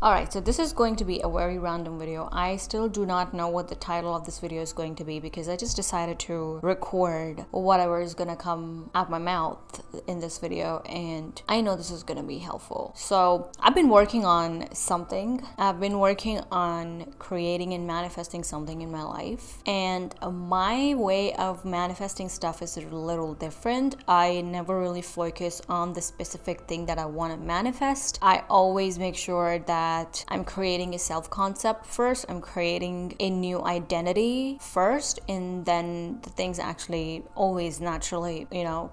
Alright, so this is going to be a very random video. I still do not know what the title of this video is going to be because I just decided to record whatever is going to come out my mouth in this video, and I know this is going to be helpful. So I've been working on something. I've been working on creating and manifesting something in my life, and my way of manifesting stuff is a little different. I never really focus on the specific thing that I want to manifest. I always make sure that I'm creating a self-concept first. I'm creating a new identity first, and then the things actually always naturally,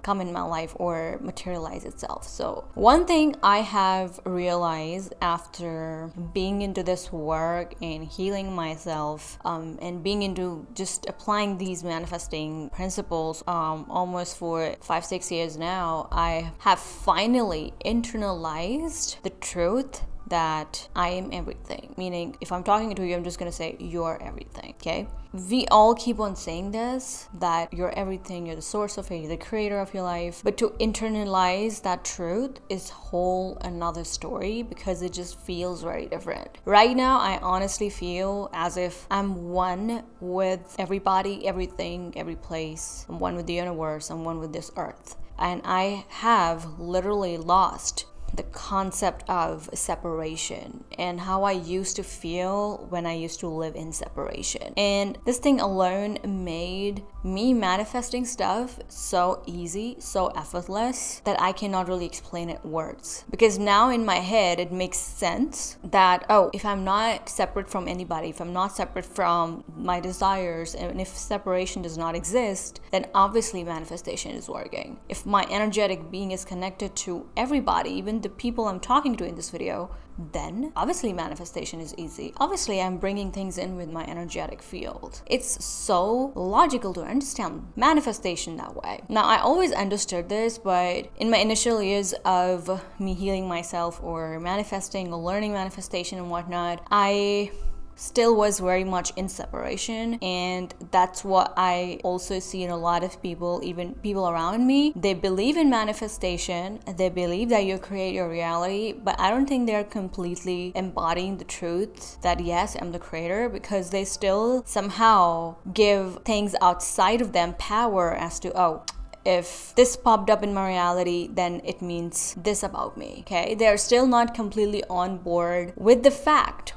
come in my life or materialize itself. So one thing I have realized after being into this work and healing myself, and being into just applying these manifesting principles almost for 5-6 years now, I have finally internalized the truth that I am everything. Meaning, if I'm talking to you, I'm just gonna say you're everything, okay? We all keep on saying this, that you're everything, you're the source of it, you're the creator of your life. But to internalize that truth is whole another story because it just feels very different. Right now, I honestly feel as if I'm one with everybody, everything, every place. I'm one with the universe, I'm one with this earth. And I have literally lost the concept of separation and how I used to feel when I used to live in separation. And this thing alone made me manifesting stuff so easy, so effortless that I cannot really explain it in words. Because now in my head, it makes sense that, if I'm not separate from anybody, if I'm not separate from my desires, and if separation does not exist, then obviously manifestation is working. If my energetic being is connected to everybody, even the people I'm talking to in this video, then obviously manifestation is easy. Obviously, I'm bringing things in with my energetic field. It's so logical to understand manifestation that way. Now, I always understood this, but in my initial years of me healing myself or manifesting or learning manifestation and whatnot, I still was very much in separation, and that's what I also see in a lot of people, even people around me. They believe in manifestation, they believe that you create your reality, but I don't think they're completely embodying the truth that yes, I'm the creator, because they still somehow give things outside of them power as to, if this popped up in my reality, then it means this about me, okay? They're still not completely on board with the fact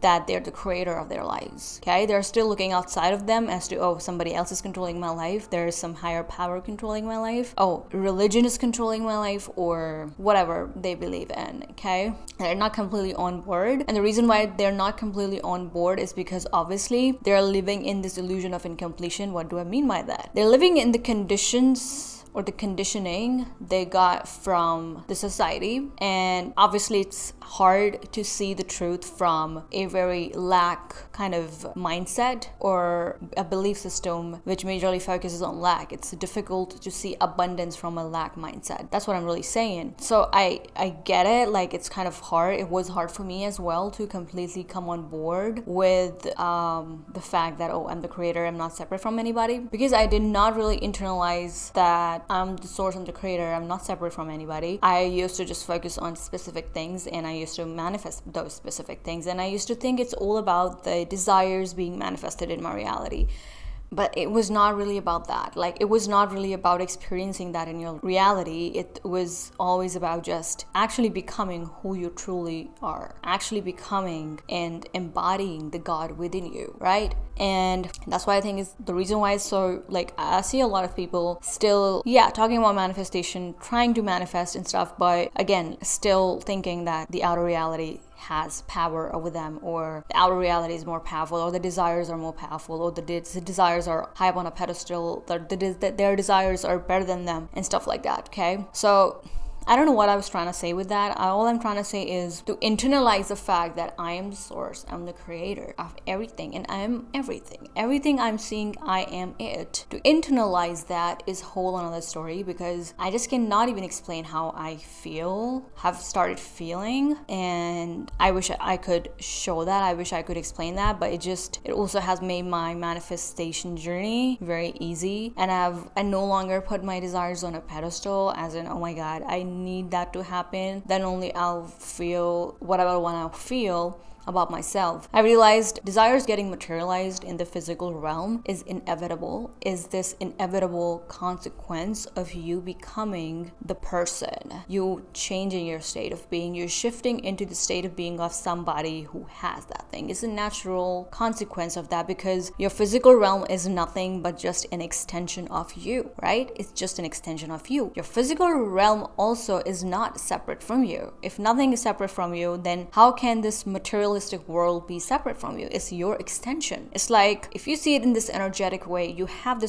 that they're the creator of their lives, okay? They're still looking outside of them as to, somebody else is controlling my life. There is some higher power controlling my life. Religion is controlling my life, or whatever they believe in, okay? They're not completely on board. And the reason why they're not completely on board is because obviously they're living in this illusion of incompletion. What do I mean by that? They're living in the conditions or the conditioning they got from the society, and obviously it's hard to see the truth from a very lack kind of mindset or a belief system which majorly focuses on lack. It's difficult to see abundance from a lack mindset. That's what I'm really saying. So I get it, like it's kind of hard. It was hard for me as well to completely come on board with the fact that I'm the creator, I'm not separate from anybody, because I did not really internalize that I'm the source, I'm the creator, I'm not separate from anybody. I used to just focus on specific things, and I used to manifest those specific things, and I used to think it's all about the desires being manifested in my reality. But it was not really about that. Like, it was not really about experiencing that in your reality. It was always about just actually becoming who you truly are, actually becoming and embodying the God within you, right? And that's why I think is the reason why it's so, like, I see a lot of people still, talking about manifestation, trying to manifest and stuff, but again, still thinking that the outer reality has power over them, or the outer reality is more powerful, or the desires are more powerful, or the desires are high up on a pedestal, their desires are better than them, and stuff like that, okay? So I don't know what I was trying to say with that. All I'm trying to say is to internalize the fact that I am the source, I'm the creator of everything, and I am everything. Everything I'm seeing, I am it. To internalize that is whole another story, because I just cannot even explain how I have started feeling, and I wish I could show that. I wish I could explain that, but it also has made my manifestation journey very easy, and I no longer put my desires on a pedestal as in, oh my God, I need that to happen, then only I'll feel whatever I want to feel about myself. I realized desires getting materialized in the physical realm is inevitable, is this inevitable consequence of you becoming the person, you changing your state of being, you're shifting into the state of being of somebody who has that thing. It's a natural consequence of that, because your physical realm is nothing but just an extension of you, right? It's just an extension of you. Your physical realm also is not separate from you. If nothing is separate from you, then how can this materialistic world be separate from you? It's your extension. It's like, if you see it in this energetic way, you have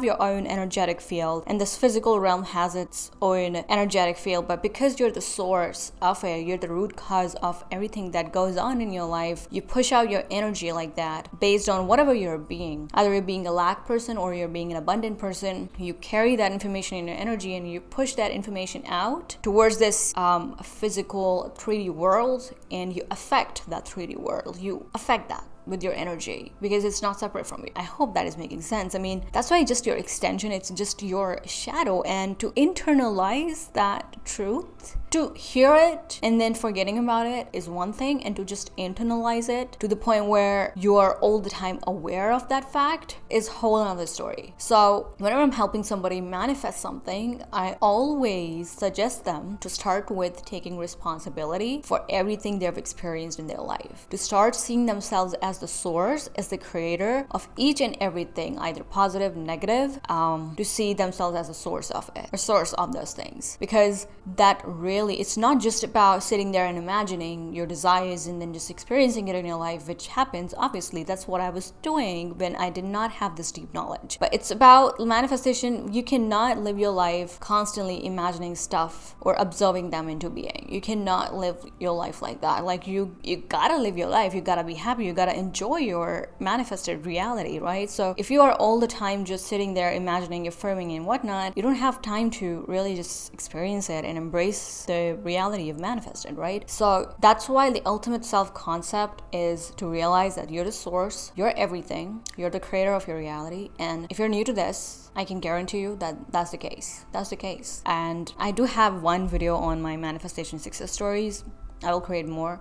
your own energetic field, and this physical realm has its own energetic field. But because you're the source of it, you're the root cause of everything that goes on in your life, you push out your energy like that based on whatever you're being. Either you're being a lack person or you're being an abundant person. You carry that information in your energy and you push that information out towards this physical 3D world, and you affect that 3D world. You affect that with your energy because it's not separate from you. I hope that is making sense. I mean, that's why it's just your extension, it's just your shadow. And to internalize that truth, to hear it and then forgetting about it is one thing, and to just internalize it to the point where you are all the time aware of that fact is a whole other story. So whenever I'm helping somebody manifest something, I always suggest them to start with taking responsibility for everything they've experienced in their life, to start seeing themselves as the source, as the creator of each and everything, either positive, negative, to see themselves as a source of it, a source of those things. Because that really, it's not just about sitting there and imagining your desires and then just experiencing it in your life, which happens. Obviously, that's what I was doing when I did not have this deep knowledge. But it's about manifestation. You cannot live your life constantly imagining stuff or observing them into being. You cannot live your life like that. Like you gotta live your life. You gotta be happy. You gotta enjoy your manifested reality, right? So if you are all the time just sitting there imagining, affirming and whatnot, you don't have time to really just experience it and embrace the reality you've manifested, right? So that's why the ultimate self-concept is to realize that you're the source, you're everything, you're the creator of your reality. And if you're new to this, I can guarantee you that that's the case. That's the case. And I do have one video on my manifestation success stories. I will create more.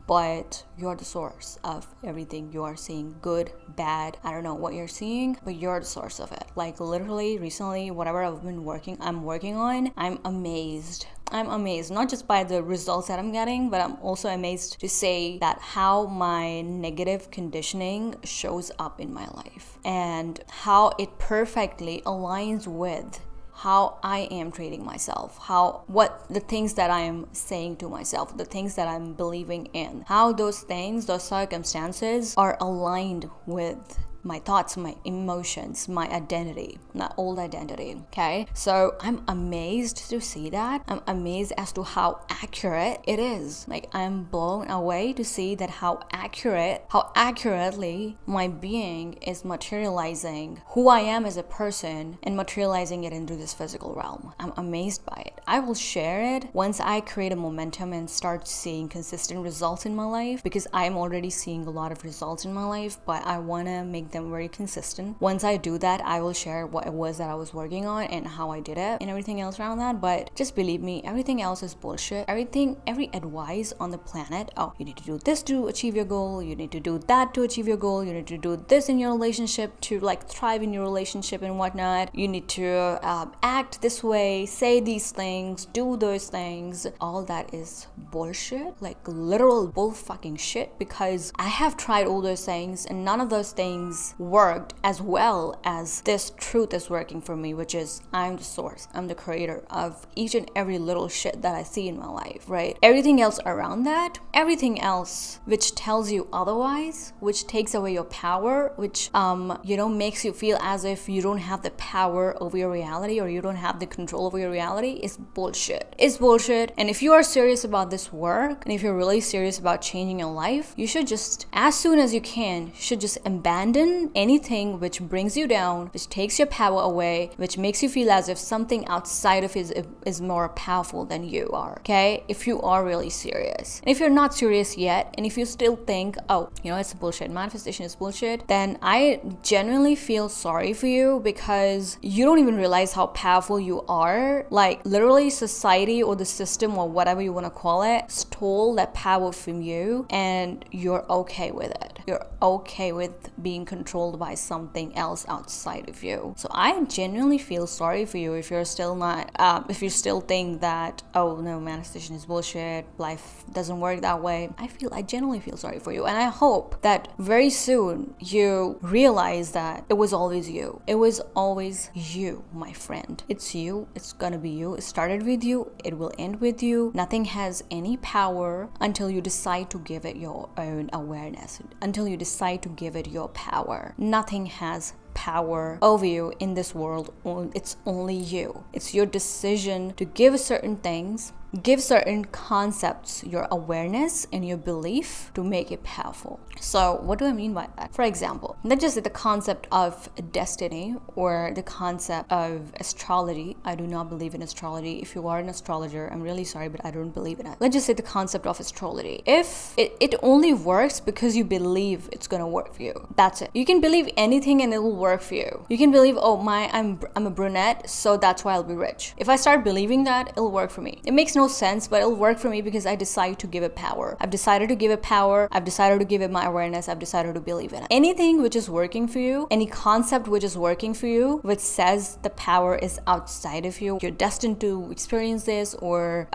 But you're the source of everything you are seeing, good, bad, I don't know what you're seeing, but you're the source of it. Like literally recently, whatever I'm working on, I'm amazed, not just by the results that I'm getting, but I'm also amazed to say that how my negative conditioning shows up in my life and how it perfectly aligns with how I am treating myself, what the things that I am saying to myself, the things that I'm believing in, how those things, those circumstances are aligned with my thoughts, my emotions, my identity, my old identity. Okay, so I'm amazed to see that. I'm amazed as to how accurate it is. Like, I'm blown away to see that how accurately my being is materializing who I am as a person and materializing it into this physical realm. I'm amazed by it. I will share it once I create a momentum and start seeing consistent results in my life, because I'm already seeing a lot of results in my life, but I want to make them very consistent. Once I do that, I will share what it was that I was working on and how I did it and everything else around that. But just believe me, everything else is bullshit. Every advice on the planet, oh, you need to do this to achieve your goal, you need to do that to achieve your goal, you need to do this in your relationship to like thrive in your relationship and whatnot, you need to act this way, say these things, do those things. All that is bullshit, like literal bull fucking shit, because I have tried all those things and none of those things worked as well as this truth is working for me, which is I'm the source, I'm the creator of each and every little shit that I see in my life, right? Everything else around that, everything else which tells you otherwise, which takes away your power, which makes you feel as if you don't have the power over your reality or you don't have the control over your reality, is bullshit. It's bullshit. And if you are serious about this work, and if you're really serious about changing your life, you should just, as soon as you can, should just abandon abandon anything which brings you down, which takes your power away, which makes you feel as if something outside of you is more powerful than you are, okay? If you are really serious. And if you're not serious yet, and if you still think, oh, it's bullshit, manifestation is bullshit, then I genuinely feel sorry for you, because you don't even realize how powerful you are. Like, literally, society or the system or whatever you want to call it stole that power from you, and you're okay with it. You're okay with being controlled by something else outside of you. So I genuinely feel sorry for you if you're still not, if you still think that, oh no, manifestation is bullshit, life doesn't work that way. I genuinely feel sorry for you, and I hope that very soon you realize that it was always you. It was always you, my friend. It's you. It's gonna be you. It started with you. It will end with you. Nothing has any power until you decide to give it your own awareness, until you decide to give it your power. Nothing has power over you in this world. It's only you. It's your decision to give certain things, give certain concepts your awareness and your belief to make it powerful. So what do I mean by that? For example, let's just say the concept of destiny or the concept of astrology. I do not believe in astrology. If you are an astrologer, I'm really sorry, but I don't believe in it. Let's just say the concept of astrology. If it only works because you believe it's gonna work for you. That's it. You can believe anything and it will work for you. You can believe, oh, I'm a brunette, so that's why I'll be rich. If I start believing that, it'll work for me. It makes no sense, but it'll work for me because I decide to give it power. I've decided to give it power. I've decided to give it my awareness. I've decided to believe in it. Anything which is working for you, any concept which is working for you, which says the power is outside of you, you're destined to experience this, or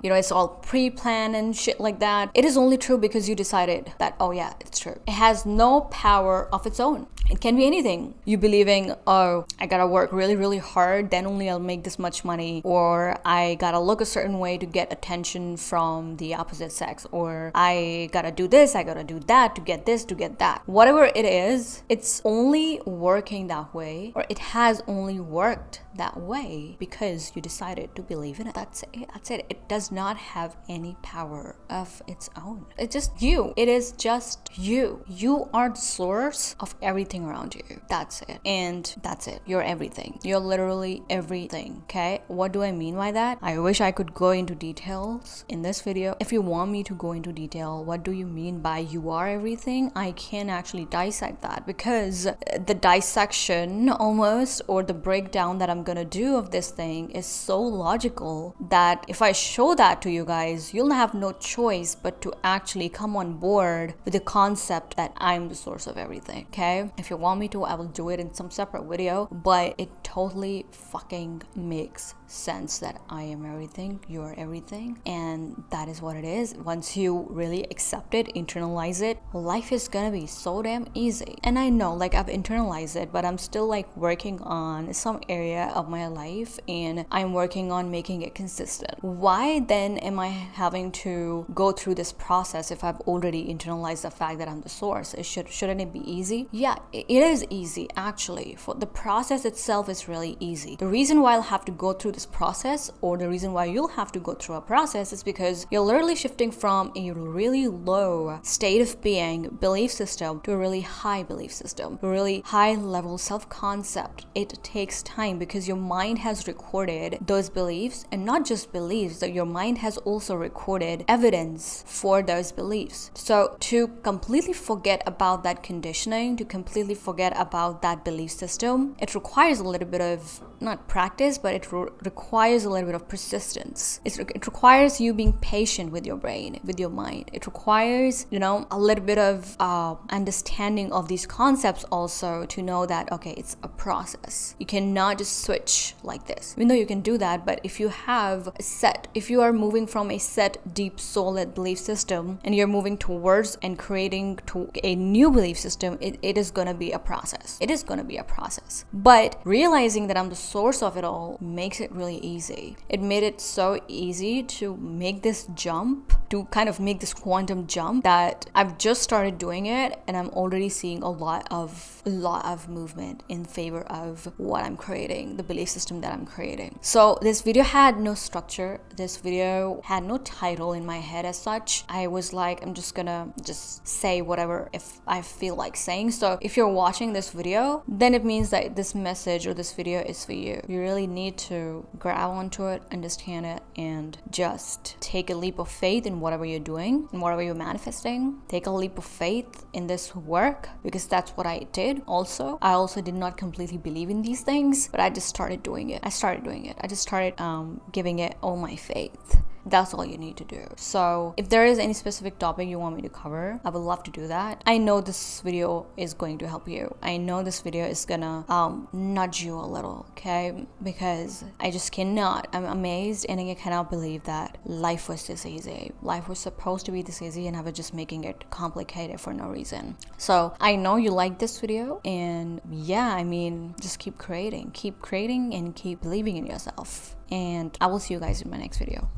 it's all pre-planned and shit like that, it is only true because you decided that, oh yeah, it's true. It has no power of its own. It can be anything. You believing, oh, I gotta work really, really hard, then only I'll make this much money, or I gotta look a certain way to get attention from the opposite sex, or I gotta do this, I gotta do that to get this, to get that. Whatever it is, it's only working that way, or it has only worked that way because you decided to believe in it. That's it. That's it. It does not have any power of its own. It's just you. It is just you. You are the source of everything around you. That's it. And that's it. You're everything. You're literally everything. Okay? What do I mean by that? I wish I could go into details in this video. If you want me to go into detail, what do you mean by you are everything? I can actually dissect that, because the dissection almost, or the breakdown that I'm gonna do of this thing is so logical that if I show that to you guys, you'll have no choice but to actually come on board with the concept that I'm the source of everything. Okay? If you want me to, I will do it in some separate video, but it totally fucking makes sense that I am everything, you are everything, and that is what it is. Once you really accept it, internalize it, life is gonna be so damn easy. And I know, like, I've internalized it, but I'm still like working on some area of my life, and I'm working on making it consistent. Why then am I having to go through this process if I've already internalized the fact that I'm the source? Shouldn't it be easy? Yeah, it is easy actually. For the process itself is really easy. The reason why I'll have to go through this process, or the reason why you'll have to go through a process, is because you're literally shifting from a really low state of being, belief system, to a really high belief system, a really high level self-concept. It takes time because your mind has recorded those beliefs, and not just beliefs, that your mind has also recorded evidence for those beliefs. So to completely forget about that conditioning, to completely forget about that belief system, it requires a little bit of, not practice, but it requires a little bit of persistence. It requires you being patient with your brain, with your mind. It requires, a little bit of understanding of these concepts also, to know that, okay, it's a process. You cannot just switch like this. Even though you can do that, but if you have if you are moving from a set, deep, solid belief system, and you're moving towards and creating to a new belief system, it is going to be a process. It is going to be a process. But realizing that I'm the source of it all makes it really easy. It made it so easy to make this jump, to kind of make this quantum jump, that I've just started doing it, and I'm already seeing a lot of movement in favor of what I'm creating. the belief system that I'm creating. So this video had no structure. This video had no title in my head as such. I was like, I'm just gonna say whatever if I feel like saying. So if you're watching this video, then it means that this message or this video is for you. You really need to grab onto it, understand it, and just take a leap of faith in whatever you're doing and whatever you're manifesting. Take a leap of faith in this work, because that's what I did also. I also did not completely believe in these things, but I just started doing it. I just started giving it all my faith. That's all you need to do. So if there is any specific topic you want me to cover, I would love to do that. I know this video is going to help you. I know this video is gonna nudge you a little, okay? Because I just cannot. I'm amazed and I cannot believe that life was this easy. Life was supposed to be this easy, and I was just making it complicated for no reason. So I know you like this video, and yeah, I mean, just keep creating and keep believing in yourself. And I will see you guys in my next video.